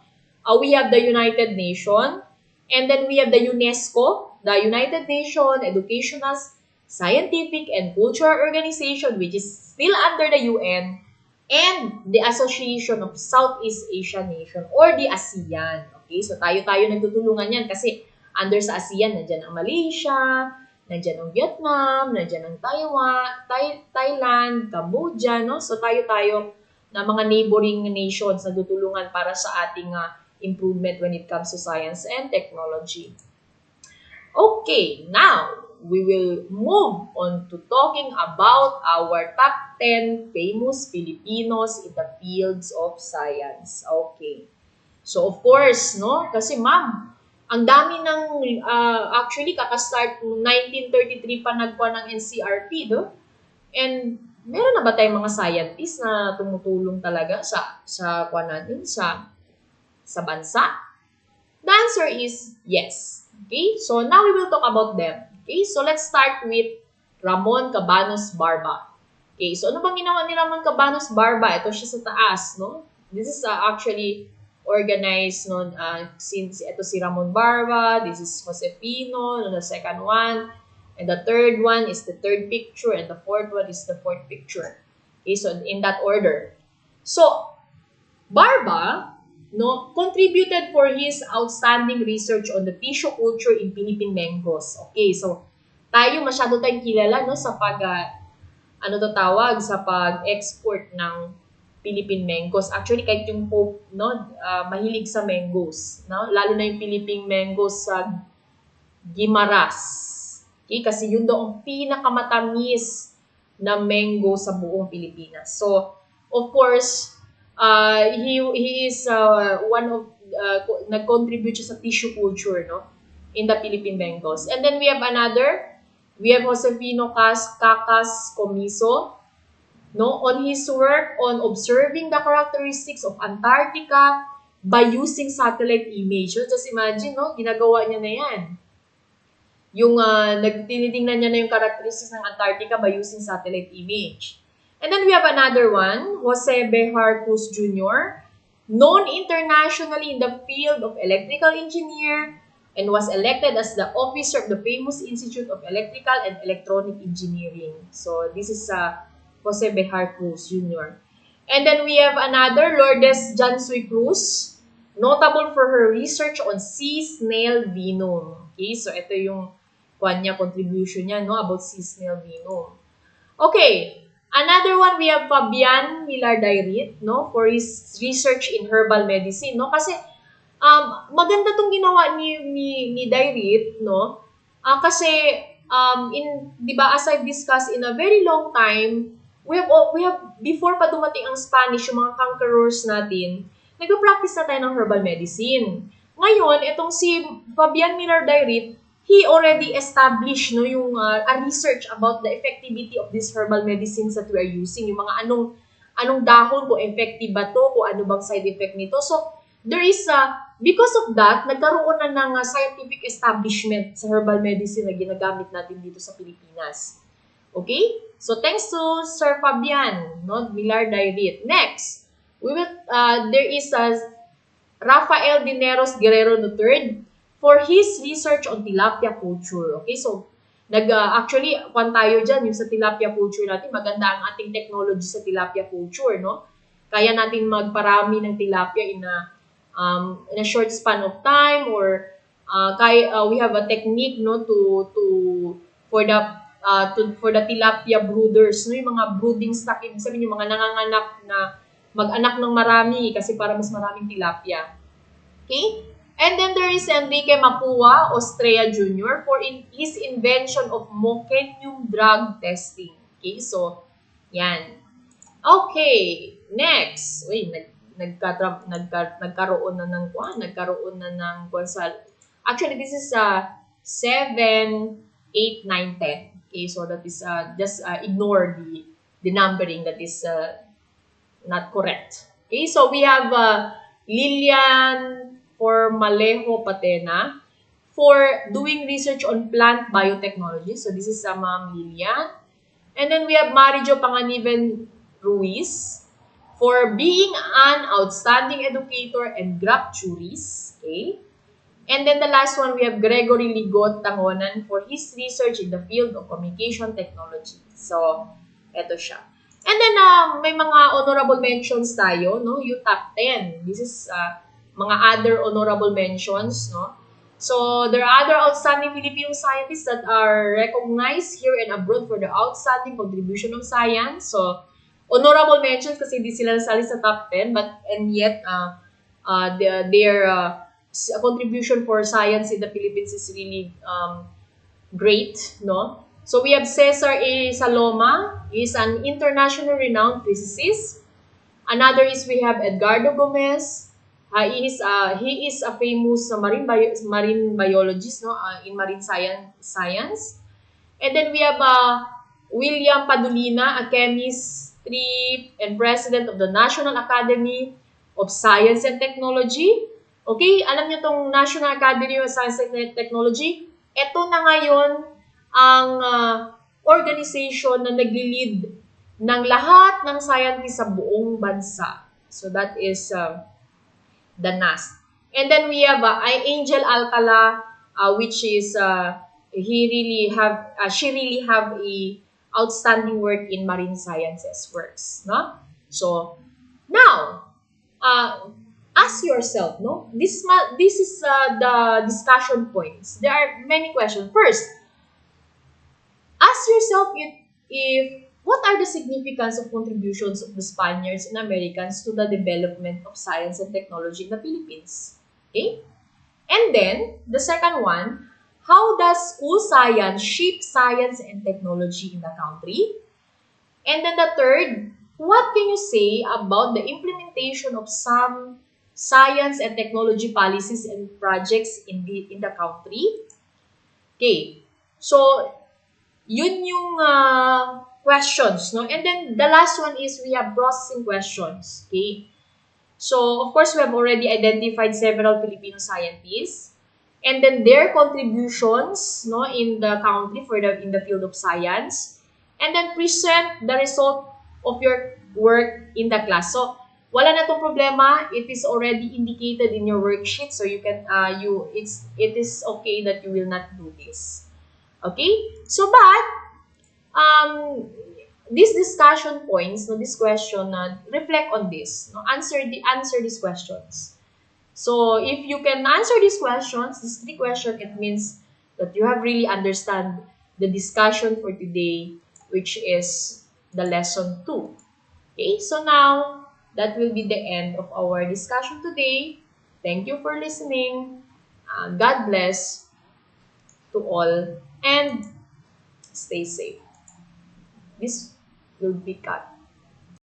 We have the United Nations, and then we have the UNESCO, the United Nations Educational, Scientific, and Cultural Organization, which is still under the UN, and the Association of Southeast Asian Nation or the ASEAN. Okay, so tayo-tayo nagtutulungan yan kasi under sa ASEAN, nandyan ang Malaysia, nandyan ang Vietnam, nandyan ang Taiwan, Thailand, Cambodia, no? So tayo-tayo na mga neighboring nations na tutulungan para sa ating improvement when it comes to science and technology. Okay, now we will move on to talking about our top 10 famous Filipinos in the fields of science. Okay. So, of course, no? Kasi, ma'am, ang dami ng, actually, kakastart 1933 pa nagkuha ng NCRT, no? And, meron na ba tayong mga scientists na tumutulong talaga sa natin, sa bansa? The answer is yes. Okay? So, now we will talk about them. Okay, so let's start with Ramon Cabanos Barba. Okay, so ano bang ginawa ni Ramon Cabanos Barba? Ito siya sa taas, no? This is actually organized, no? Since ito si Ramon Barba, this is Josefino, no, the second one, and the third one is the third picture, and the fourth one is the fourth picture. Okay, so in that order. So, Barba, no, contributed for his outstanding research on the tissue culture in Philippine mangoes. Okay, so tayo masyado tayong kilala, no, sa sa pag-export ng Philippine mangoes. Actually, kahit yung Pope, no, mahilig sa mangoes, no, lalo na yung Philippine mangoes sa Guimaras. Okay, kasi yun daw ang pinakamatamis na mango sa buong Pilipinas. So, of course, he is one of nag-contribute siya sa tissue culture, no, in the Philippine mangoes. And then we have Josefino Cacas Comiso, no, on his work on observing the characteristics of Antarctica by using satellite image. So, just imagine, no, ginagawa niya na yan. Yung tinitingnan niya na yung characteristics ng Antarctica by using satellite image. And then we have another one, Jose Behar Cruz Jr., known internationally in the field of electrical engineer and was elected as the officer of the famous Institute of Electrical and Electronic Engineering. So this is Jose Behar Cruz Jr. And then we have another, Lourdes Jansoy Cruz, notable for her research on sea snail venom. Okay, so ito yung contribution niya, no, about sea snail venom. Okay. Another one, we have Fabian Milardairit, no, for his research in herbal medicine, no, kasi maganda tong ginawa ni Dairit, no, kasi di ba, as I've discussed, in a very long time, we have before pa dumating ang Spanish, yung mga conquerors natin, nagpa-practice na tayo ng herbal medicine. Ngayon, itong si Fabian Milardairit, he already established, no, yung a research about the effectivity of these herbal medicines that we are using, yung mga anong dahon, kung effective ba to, kung ano bang side effect nito. So there is because of that, nagkaroon na ng scientific establishment sa herbal medicine na ginagamit natin dito sa Pilipinas. Okay, so thanks to Sir Fabian, no, Milardairit. Next, there is Rafael Dineros Guerrero III for his research on tilapia culture. Okay, so actually, tayo dyan, yung sa tilapia culture natin, maganda ang ating technology sa tilapia culture, no? Kaya natin magparami ng tilapia in a short span of time, or we have a technique, no, for the tilapia brooders, no, yung mga brooding stock, ibig sabihin yung mga nanganganak na mag-anak ng marami kasi para mas maraming tilapia. Okay? And then there is Enrique Mapua Ostrea Jr. for his invention of mochenium drug testing. Okay, so yan. Okay, next. Uy, nagkaroon na ng actually this is 7, 8, 9, 10. Okay, so that is just ignore the numbering, that is not correct. Okay, so we have Lilian for Malejo Patena for doing research on plant biotechnology. So this is Ma'am Lilian. And then we have Marijo Panganiban Ruiz for being an outstanding educator and grapturist. Okay. And then the last one, we have Gregory Ligot Tangonan for his research in the field of communication technology. So, eto siya. And then, may mga honorable mentions tayo, no? Yung top 10. This is mga other honorable mentions, no? So, there are other outstanding Filipino scientists that are recognized here and abroad for the outstanding contribution of science. So, honorable mentions kasi di sila nasali sa top 10, but and yet, their contribution for science in the Philippines is really great, no? So we have Cesar A. Saloma, is an internationally renowned physicist. Another is we have Edgardo Gomez. He is a famous marine biologist, no, in marine science. And then we have William Padulina, a chemistry and president of the National Academy of Science and Technology. Okay, alam niyo tong National Academy of Science and Technology? Ito na ngayon ang organization na nagli-lead ng lahat ng scientists sa buong bansa. So that is the NAS. And then we have Angel Alcala, which is she really have a outstanding work in marine sciences works, no? So now, ask yourself, no? This is the discussion points. There are many questions. First, ask yourself if what are the significance of contributions of the Spaniards and Americans to the development of science and technology in the Philippines? Okay? And then, the second one, how does school science shape science and technology in the country? And then the third, what can you say about the implementation of some science and technology policies and projects in the country? Okay. So, yun yung questions, no? And then the last one is we have processing questions. Okay. So, of course, we have already identified several Filipino scientists and then their contributions, no, in the country in the field of science, and then present the result of your work in the class. So, wala na tong problema. It is already indicated in your worksheet, so you can it is okay that you will not do this. Okay? So, but these discussion points, no, this question, reflect on this. No, answer these questions. So, if you can answer these questions, these three questions, it means that you have really understand the discussion for today, which is the lesson 2. Okay, so now, that will be the end of our discussion today. Thank you for listening. God bless to all and stay safe. This will be cut.